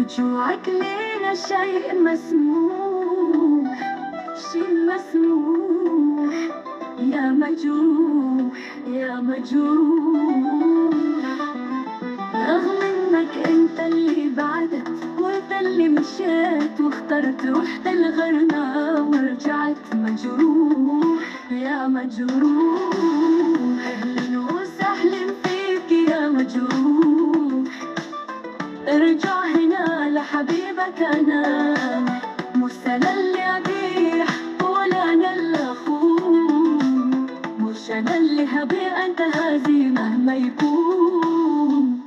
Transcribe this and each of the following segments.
رجوعك لينا شيء مسموح، شيء مسموح. يا مجروح يا مجروح، رغم انك انت اللي بعدت وانت اللي مشيت واخترت رحت الغرنا ورجعت مجروح يا مجروح. اهلا وسهلا فيك يا مجروح، ارجع هنا لحبيبك انا، مش انا اللي ابيح ولا انا اللي اخون، مش انا اللي هبيع انت هذي مهما يكون.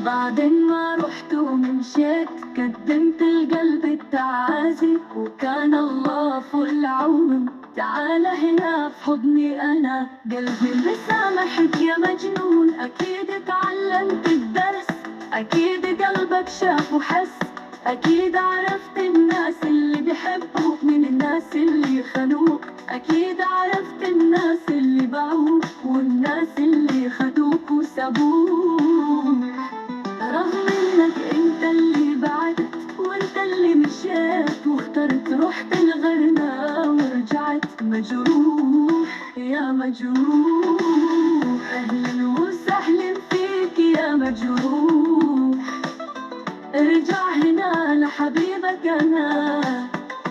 بعدين ما رحت ومشيت قدمت القلب التعازي، وكان الله فوق العون. تعال هنا في حضني أنا، قلبي مسامحك يا مجنون. أكيد اتعلمت الدرس، أكيد قلبك شاف وحس، أكيد عرفت الناس اللي بيحبوك من الناس اللي خانوك، أكيد عرفت الناس اللي باعوك والناس اللي خدوك وسابوك. رغم انك انت اللي بعدت وانت اللي مشيت واخترت رحت الغرنا ورجعت مجروح يا مجروح. اهلا وسهلا فيك يا مجروح، ارجع هنا لحبيبك انا،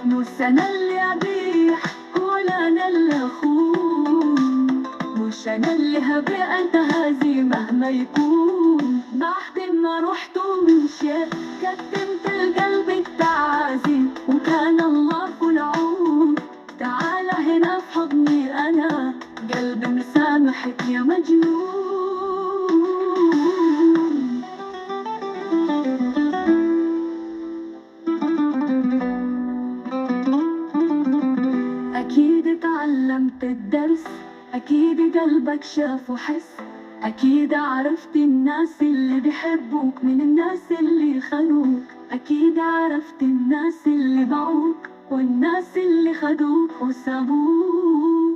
مش انا اللي ابيح ولا انا اللي اخون، مش انا اللي هبيع انت هذي مهما يكون. بعد ما رحت ومشيت قدمت القلب التعازي، وكان الله في العون. تعال هنا في حضني انا، قلبي مسامحك يا مجنون. أكيد اتعلمت الدرس، أكيد قلبك شاف وحس، أكيد عرفت الناس اللي بيحبوك من الناس اللي خانوك، أكيد عرفت الناس اللي باعوك والناس اللي خدوك وسابوك.